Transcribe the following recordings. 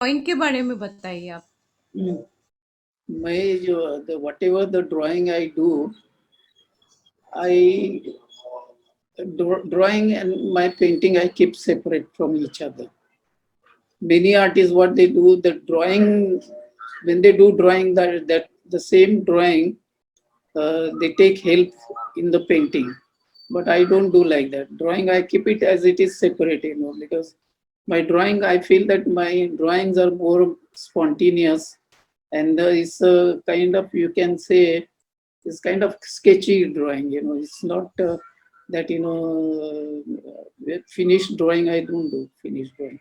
Drawing के बारे में बताइए आप। मैं जो whatever the drawing I do, I drawing and my painting I keep separate from each other. Many artists, what they do, the drawing, when they do drawing, that the same drawing, they take help in the painting. But I don't do like that. Drawing, I keep it as it is separate, because my drawing, I feel that my drawings are more spontaneous, and it's a kind of, you can say, it's kind of sketchy drawing. It's not that finished drawing. I don't do finished drawing.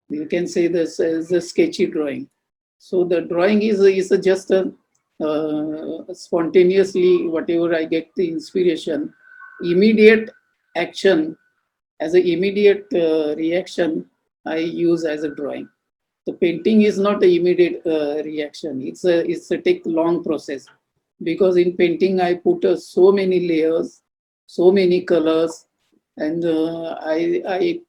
You can say this is a sketchy drawing. So the drawing is just a spontaneously whatever I get the inspiration, immediate action as an immediate reaction I use as a drawing. The painting is not an immediate reaction. It's a take long process, because in painting I put so many layers, so many colors, and I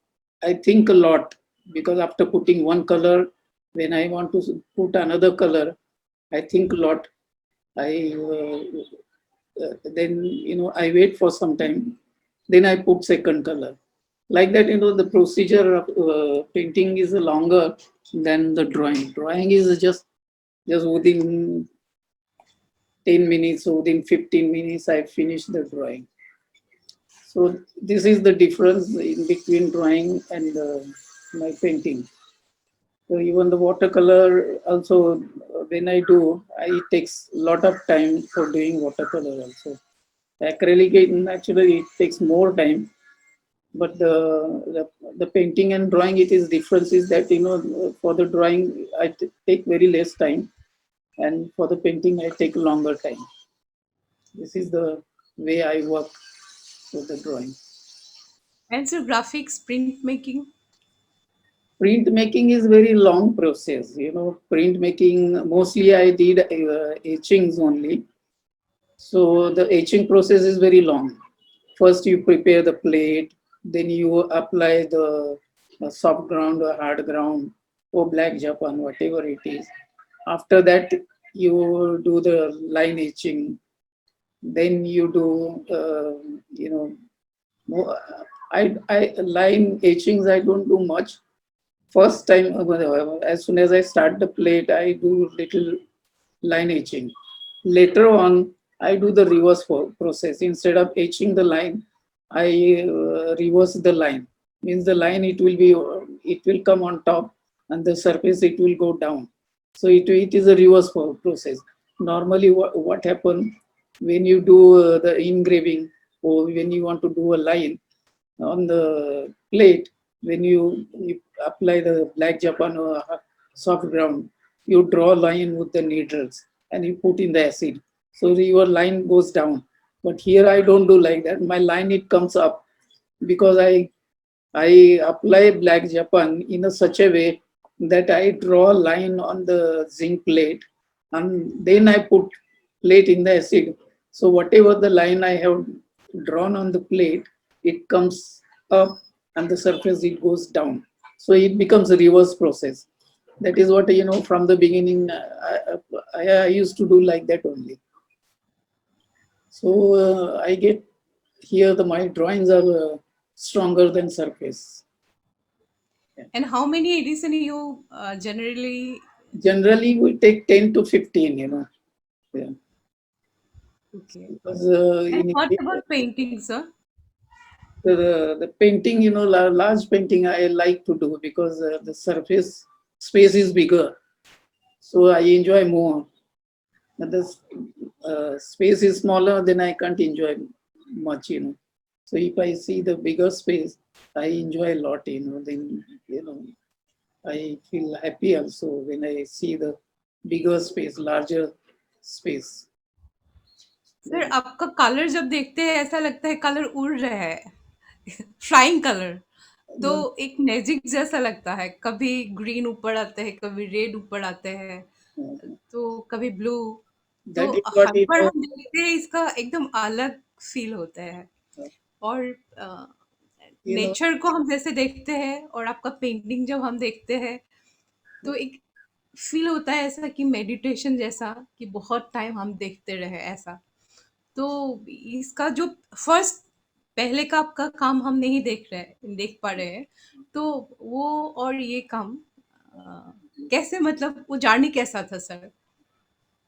think a lot, because after putting one color, when I want to put another color, I think a lot. I then I wait for some time, then I put second color. Like that, the procedure of painting is longer than the drawing. Drawing is just within 10 minutes or within 15 minutes I finish the drawing. So this is the difference in between drawing and my painting. So even the watercolor also, when I do, it takes a lot of time for doing watercolor also. Acrylic, naturally, it takes more time, but the painting and drawing, it is difference is that, for the drawing, I take very less time, and for the painting, I take longer time. This is the way I work for the drawing. And so graphics, printmaking. Printmaking is very long process. Printmaking, mostly I did etchings only. So the etching process is very long. First, you prepare the plate, then you apply the soft ground or hard ground or black Japan, whatever it is. After that, you do the line etching. Then you do, I line etchings. I don't do much. First time, as soon as I start the plate, I do little line etching. Later on, I do the reverse process. Instead of etching the line, I reverse the line. Means the line, it will come on top, and the surface it will go down. So it is a reverse process. Normally, what happens when you do the engraving, or when you want to do a line on the plate, when you apply the black Japan or soft ground, you draw a line with the needles and you put in the acid. So your line goes down. But here I don't do like that. My line, it comes up, because I apply black Japan in such a way that I draw a line on the zinc plate, and then I put plate in the acid. So whatever the line I have drawn on the plate, it comes up, and the surface it goes down. So it becomes a reverse process. That is what, from the beginning, I used to do like that only. So I get here my drawings are stronger than surface. And how many edition you generally? Generally, we take 10 to 15, Yeah. Okay. Because And what about painting, sir? the painting, large painting I like to do, because the surface space is bigger. So I enjoy more. But the space is smaller, then I can't enjoy much. So if I see the bigger space, I enjoy a lot, then, I feel happy also when I see the bigger space, larger space. Sir आपका colour जब देखते हैं ऐसा लगता है colour उड़ रहा है फ्लाइंग कलर तो No, एक मैजिक जैसा लगता है कभी ग्रीन ऊपर आते हैं कभी रेड ऊपर आते हैं तो कभी ब्लू तो that is what, हर बार हम देखते हैं इसका एकदम अलग फील होता है और you know, नेचर को हम जैसे देखते हैं और आपका पेंटिंग जब हम देखते हैं तो एक फील होता है ऐसा कि मेडिटेशन जैसा, कि बहुत टाइम हम देखते रहे ऐसा। तो इसका जो फर्स्ट पहले का आपका काम हम नहीं देख पा रहे हैं, तो वो और ये काम अ, कैसे, मतलब वो जर्नी कैसा था sir?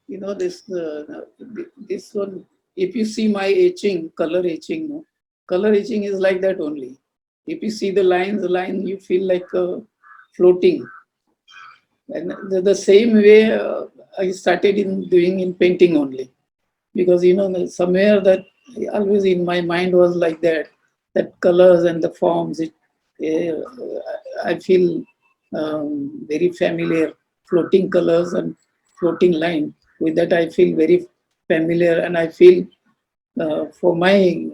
You know, this one, if you see my etching, color etching, no? Color etching is like that only. If you see the line, you feel like floating. And the same way I started in doing in painting only, because you know somewhere that always in my mind was like that colors and the forms. I feel very familiar. Floating colors and floating line. With that, I feel very familiar, and I feel for my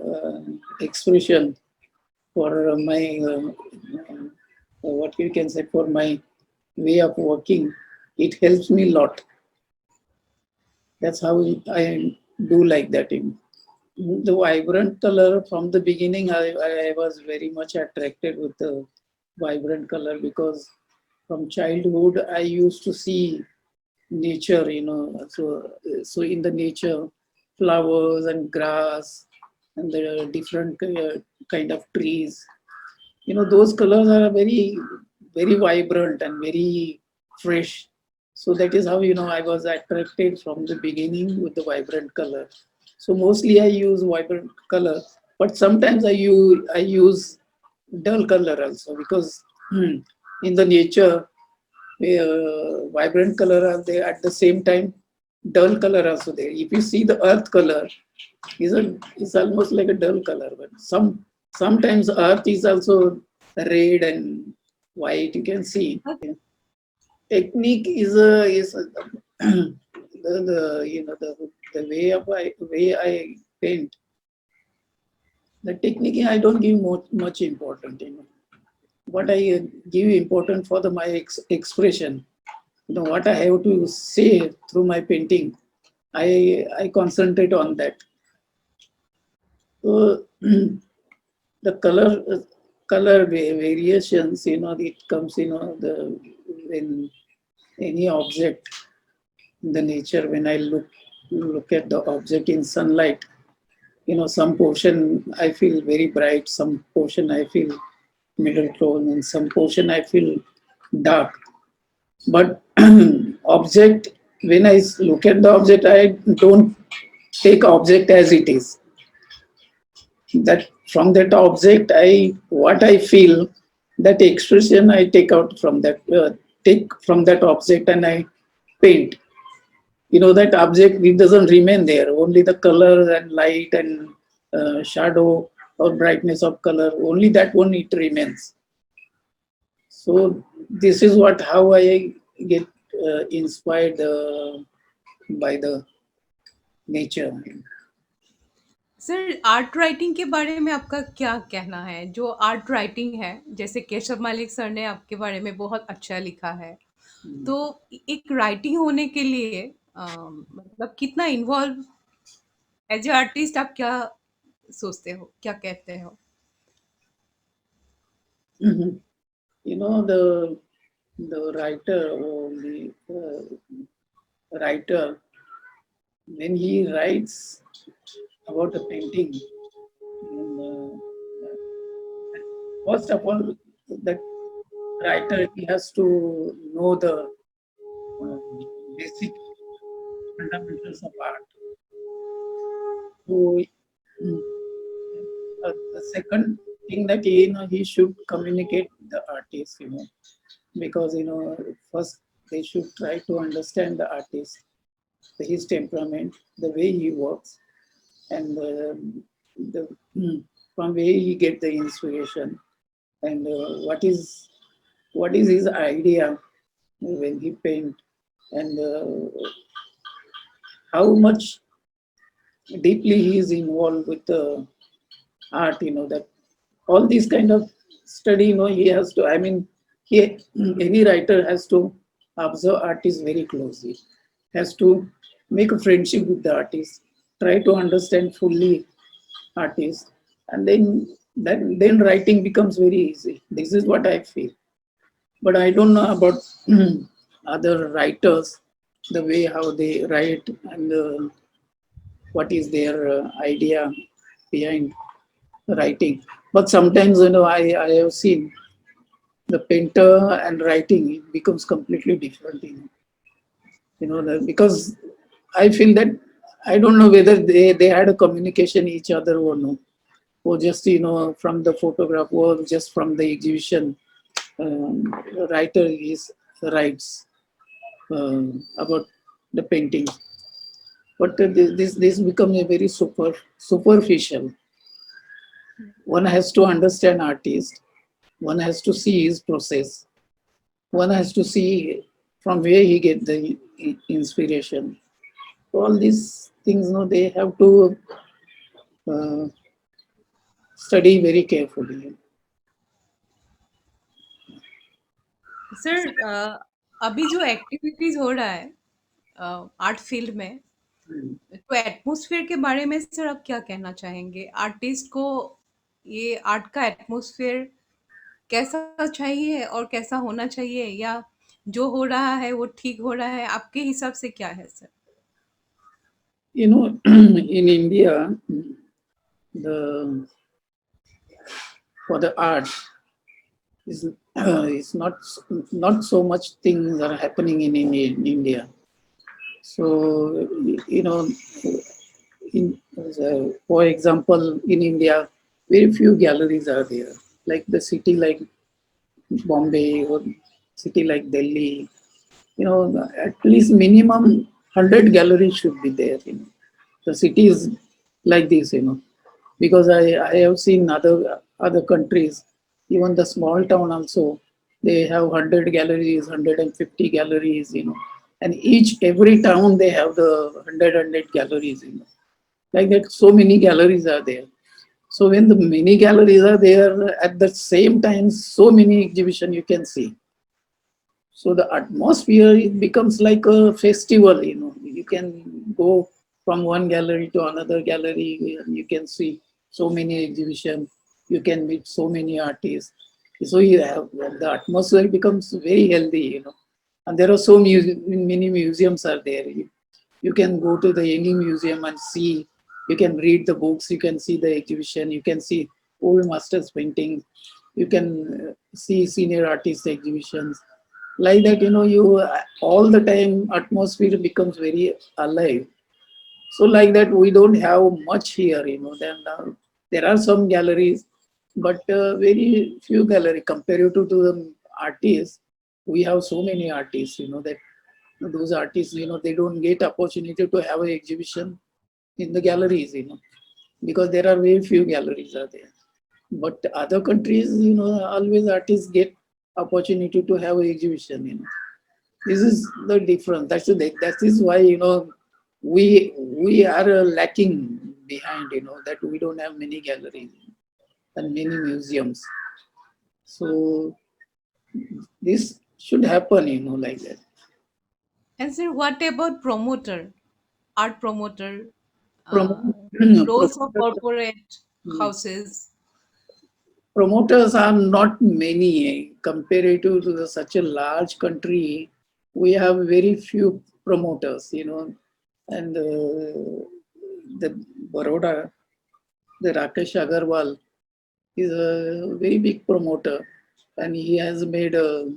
expression, for my what you can say, for my way of working, it helps me a lot. That's how I do like that. In the vibrant color from the beginning, I was very much attracted with the vibrant color, because from childhood I used to see nature, you know. So in the nature, flowers and grass and the different kind of trees, you know, those colors are very vibrant and very fresh. So that is how, you know, I was attracted from the beginning with the vibrant color. So mostly I use vibrant color, but sometimes I use dull color also, because in the nature, vibrant color are there, at the same time dull color also there. If you see the earth color, is almost like a dull color, but sometimes earth is also red and white. You can see. Technique is the you know the way I paint. The technique I don't give much important. You know what I give important for the my expression. You know what I have to say through my painting. I concentrate on that. So the color variations, you know, it comes, you know, the when any object in the nature, when I look at the object in sunlight, you know, some portion I feel very bright, some portion I feel middle tone, and some portion I feel dark. But object, when I look at the object, I don't take object as it is. That from that object, I what I feel, that expression I take from that object, and I paint. You know, that object, it doesn't remain there. Only the color and light and shadow or brightness of color, only that one it remains. So this is what how I get inspired by the nature. Sir, art writing के बारे में आपका क्या कहना है? जो art writing है, जैसे केशव मालिक सर ने आपके बारे में बहुत अच्छा लिखा है, तो एक राइटिंग होने के लिए मतलब कितना इन्वॉल्व, एज ए आर्टिस्ट आप क्या सोचते हो, क्या कहते हो? Mhm. You know, the writer or the writer, when he writes about a painting, first of all, that writer, he has to know the uh, basic fundamentals of art. So mm, the second thing that he should communicate with the artist, you know, because you know first they should try to understand the artist, his temperament, the way he works, and the from where he get the inspiration, and what is his idea when he paint, and how much deeply he is involved with the art. You know that all these kind of study. You know he has to. I mean, he any writer has to observe artists very closely. Has to make a friendship with the artist. Try to understand fully artist, and then writing becomes very easy. This is what I feel. But I don't know about other writers, the way how they write, and what is their idea behind writing. But sometimes, I have seen the painter and writing, it becomes completely different. Because I feel that I don't know whether they had a communication each other or no, or just from the photograph or just from the exhibition. Writer is writes about the painting, but this becomes a very superficial. One has to understand artist. One has to see his process. One has to see from where he get the inspiration. All these things, they have to uh, study very carefully. Sir अभी जो activities हो रहा है art field में, तो atmosphere के बारे में सर आप क्या कहना चाहेंगे? आर्टिस्ट को ये आर्ट का एटमॉस्फेयर कैसा चाहिए और कैसा होना चाहिए, या जो हो रहा है वो ठीक हो रहा है? आपके हिसाब से क्या है sir? In India, the for the art is it's not so much things are happening in India. So for example, in India, very few galleries are there. Like the city like Bombay or city like Delhi, at least minimum 100 galleries should be there. The cities like this, because I have seen other countries, even the small town also, they have 100 galleries, 150 galleries, and every town they have the 100 galleries, like that. So many galleries are there. So when the many galleries are there, at the same time, so many exhibition you can see. So the atmosphere, it becomes like a festival. You can go from one gallery to another gallery, and you can see so many exhibition. You can meet so many artists. So the atmosphere becomes very healthy. And there are many museums are there. You can go to any museum and see. You can read the books. You can see the exhibition. You can see old masters paintings. You can see senior artist exhibitions. Like that, you all the time atmosphere becomes very alive. So like that, we don't have much here. Then there are some galleries, but very few gallery compared to the artists. We have so many artists, that those artists, they don't get opportunity to have an exhibition in the galleries, because there are very few galleries are there. But other countries, always artists get opportunity to have an exhibition. This is the difference. That is why we are lacking behind. That we don't have many galleries and many museums. So this should happen. Like that. And sir, what about promoter, art promoter, uh, roles of Promoters, corporate houses? promoters are not many compared to such a large country. We have very few promoters, and the Baroda, the Rakesh Agarwal is a very big promoter, and he has made a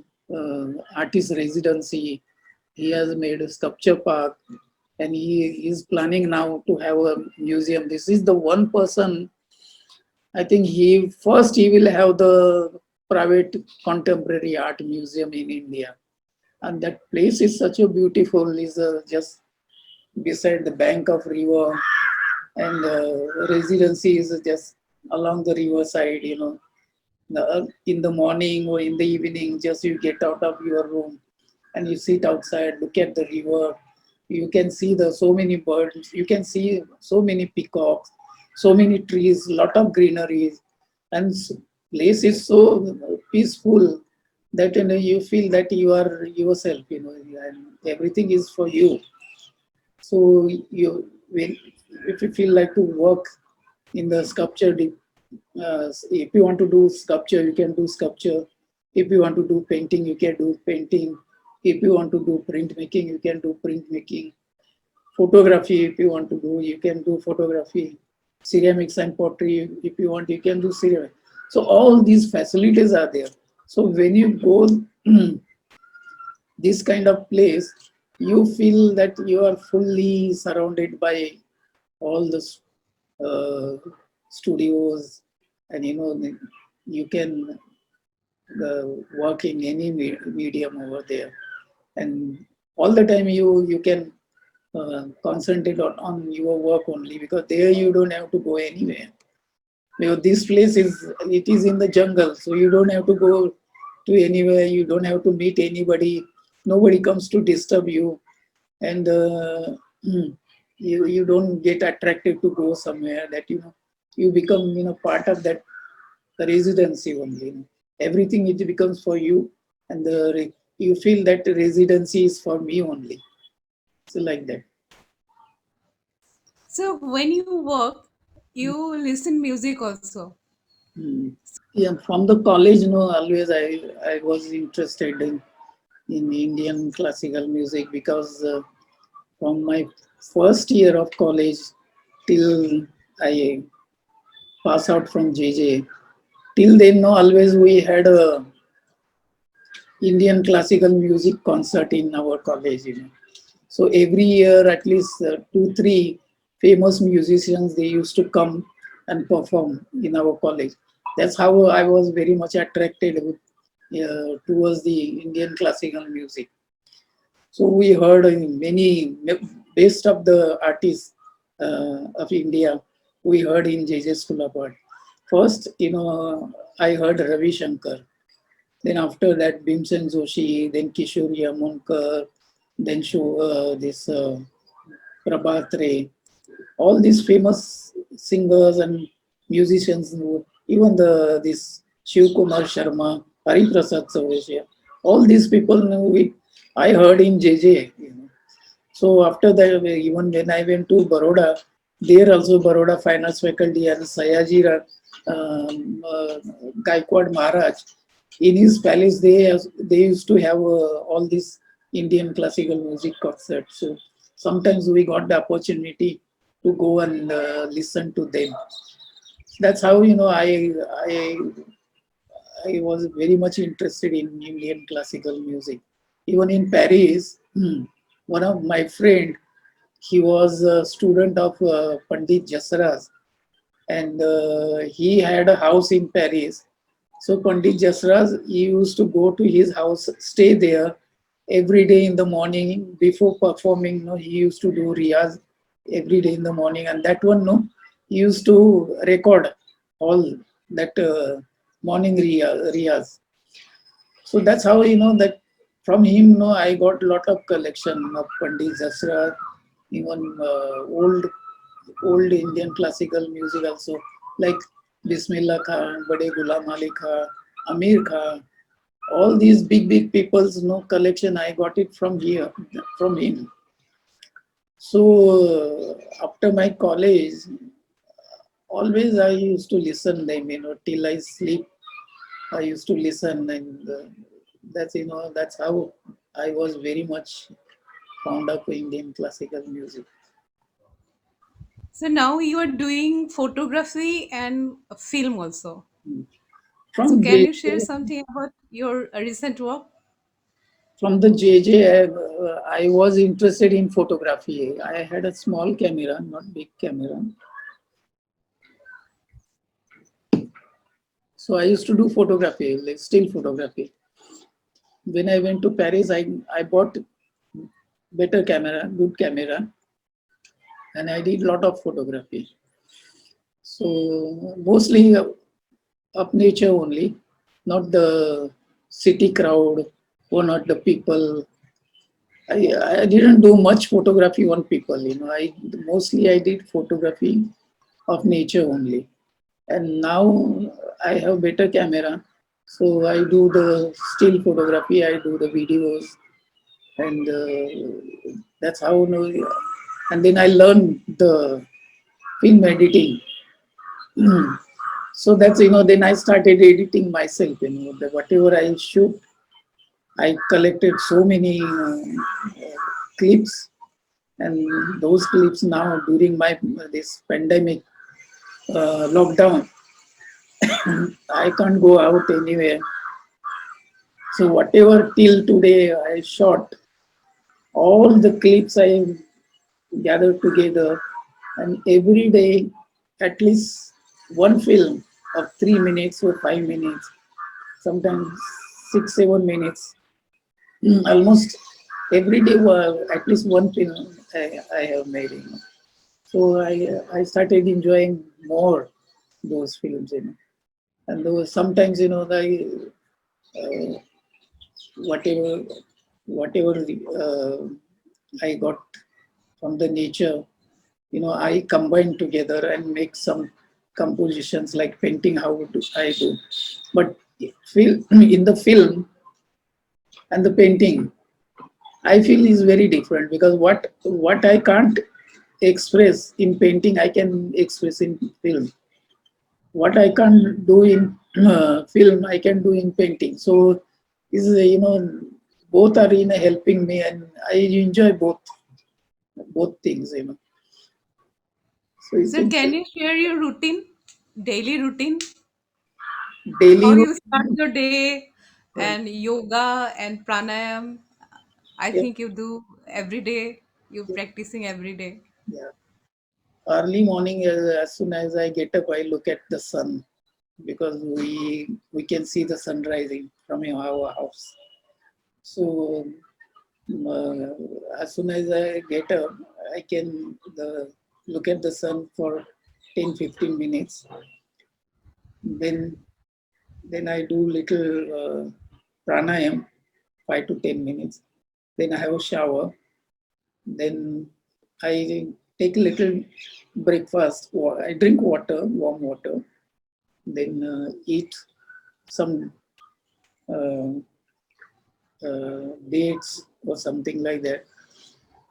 artist residency. He has made a sculpture park, and he is planning now to have a museum. This is the one person. I think he will have the private contemporary art museum in India, and that place is such a beautiful. Is just beside the bank of river, and the residency is just along the riverside. In the morning or in the evening, just you get out of your room and you sit outside, look at the river. You can see the so many birds. You can see so many peacocks, so many trees, lot of greenery, and place is so peaceful that you feel that you are yourself. And everything is for you. So if you feel like to work in the sculpture, if you want to do sculpture, you can do sculpture. If you want to do painting, you can do painting. If you want to do printmaking, you can do printmaking. Photography, if you want to do, you can do photography. Ceramics and pottery, if you want, you can do ceramic. So all these facilities are there. So when you go this kind of place, you feel that you are fully surrounded by all the uh, studios, and you can work in any medium over there, and all the time you can concentrate on your work only, because there you don't have to go anywhere. This place is in the jungle, so you don't have to go to anywhere. You don't have to meet anybody. Nobody comes to disturb you, and you don't get attracted to go somewhere that you become part of that residency only. Everything it becomes for you, and you feel that residency is for me only. So like that. So when you work, you listen music also. Hmm. Yeah, from the college, always I was interested in Indian classical music, because from my first year of college till I pass out from JJ, till then, no, always we had a Indian classical music concert in our college. So every year, at least two, three famous musicians, they used to come and perform in our college. That's how I was very much attracted towards the Indian classical music. So we heard many best of the artists of India. We heard in JJ Skulapad. First, I heard Ravi Shankar. Then after that, Bhimsen Joshi, then Kishori Amonkar, then this Prabhat Ray, all these famous singers and musicians, even this Shiv Kumar Sharma, Hari Prasad Chaurasia, all these people I heard in JJ. So after that, even when I went to Baroda, there also Baroda Fine Arts Faculty and Sayaji Gaikwad Maharaj, in his palace, they used to have all these Indian classical music concerts. So sometimes we got the opportunity to go and listen to them. That's how I was very much interested in Indian classical music. Even in Paris, one of my friend, he was a student of Pandit Jasraj, and he had a house in Paris. So Pandit Jasraj, he used to go to his house, stay there every day in the morning before performing. No, he used to do riyaz every day in the morning, and that one, no, he used to record all that morning riyaz. So that's how that from him, no, I got a lot of collection of Pandit Jasraj, even old Indian classical music also, like Bismillah Khan, Bade Ghulam Ali Khan, Amir Khan, all these big people's collection. I got it from here, from him. So after my college, always I used to listen them, till I sleep. I used to listen, and that's how I was very much fond of Indian classical music. So now you are doing photography and film also. So From can you JJ, share something about your recent work? from the JJ, I was interested in photography. I had a small camera, not big camera. So I used to do photography, like still photography. When I went to Paris, I bought better camera, good camera, and I did a lot of photography. So mostly of nature only, not the city crowd or not the people. I didn't do much photography on people. I did photography of nature only. And now I have better camera, so I do the still photography, I do the videos, and that's how and then I learned the film editing. So that's then I started editing myself. The whatever I shoot, I collected so many clips, and those clips now during my this pandemic lockdown, I can't go out anywhere. So whatever till today I shot, all the clips I gathered together, and every day at least one film of 3 minutes or 5 minutes, sometimes 6, 7 minutes. Almost every day, at least one film I have made. So I started enjoying more those films. And those sometimes the uh, whatever whatever I got from the nature, I combine together and make some compositions like painting. How do I do? But in the film and the painting, I feel is very different, because what I can't express in painting, I can express in film. What I can't do in film, I can do in painting. So is both are helping me, and I enjoy both things. So Sir, can you share your routine, daily routine? daily How you start routine. your day uh, and yoga and pranayam? I yeah, think you do every day. You're practicing every day. yeah. Early morning, as soon as I get up, I look at the sun, because we can see the sun rising from our house. So as soon as I get up, I can look at the sun for 10, 15 minutes. Then I do little pranayam, 5 to 10 minutes. Then I have a shower. Then I take a little breakfast. I drink water, warm water. Then eat some uh, dates or something like that.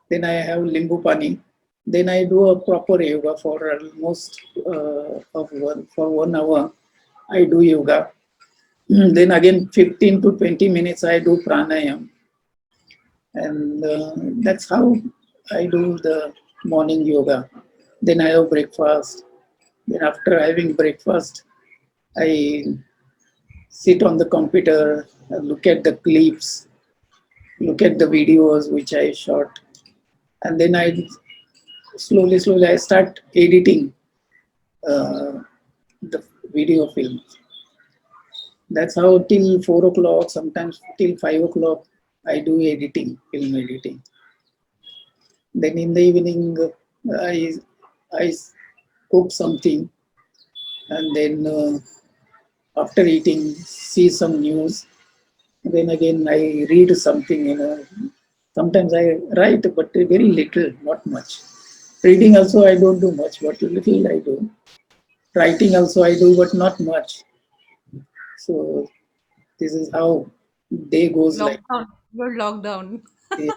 Then I have limbu pani. Then I do a proper yoga for almost for 1 hour. I do yoga. Then again 15 to 20 minutes I do pranayam, and that's how I do the morning yoga. Then I have breakfast. Then after having breakfast, I sit on the computer, look at the clips, look at the videos which I shot, and then I slowly I start editing uh, the video films. That's how till 4 o'clock, sometimes till 5 o'clock, I do editing, film editing. Then in the evening, I I cook something, and then after eating, see some news. Then again, I read something. Sometimes I write, but very little, not much. Reading also I don't do much, but little I do. Writing also I do, but not much. So this is how day goes like. Lockdown. Your lockdown. eh,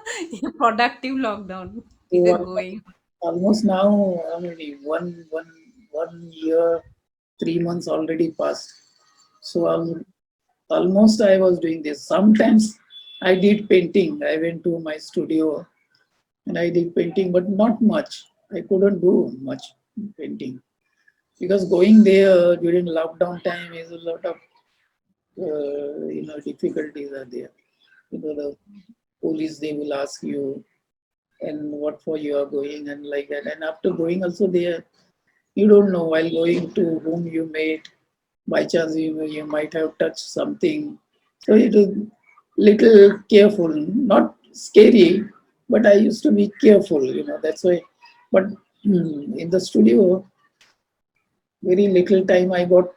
Your productive lockdown. So You're going. almost now, I mean, one year, 3 months already passed. So almost I was doing this. Sometimes I did painting. I went to my studio and I did painting, but not much. I couldn't do much painting, because going there during lockdown time is a lot of difficulties are there. The police, they will ask you, and what for you are going, and like that. And after going also there, you don't know while going to whom you met. By chance you might have touched something. So it is little careful, not scary, but I used to be careful. That's why. But in the studio, very little time I got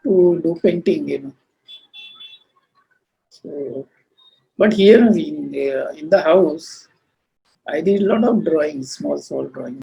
to do painting. So, but here in the house, I did a lot of drawings, small drawings.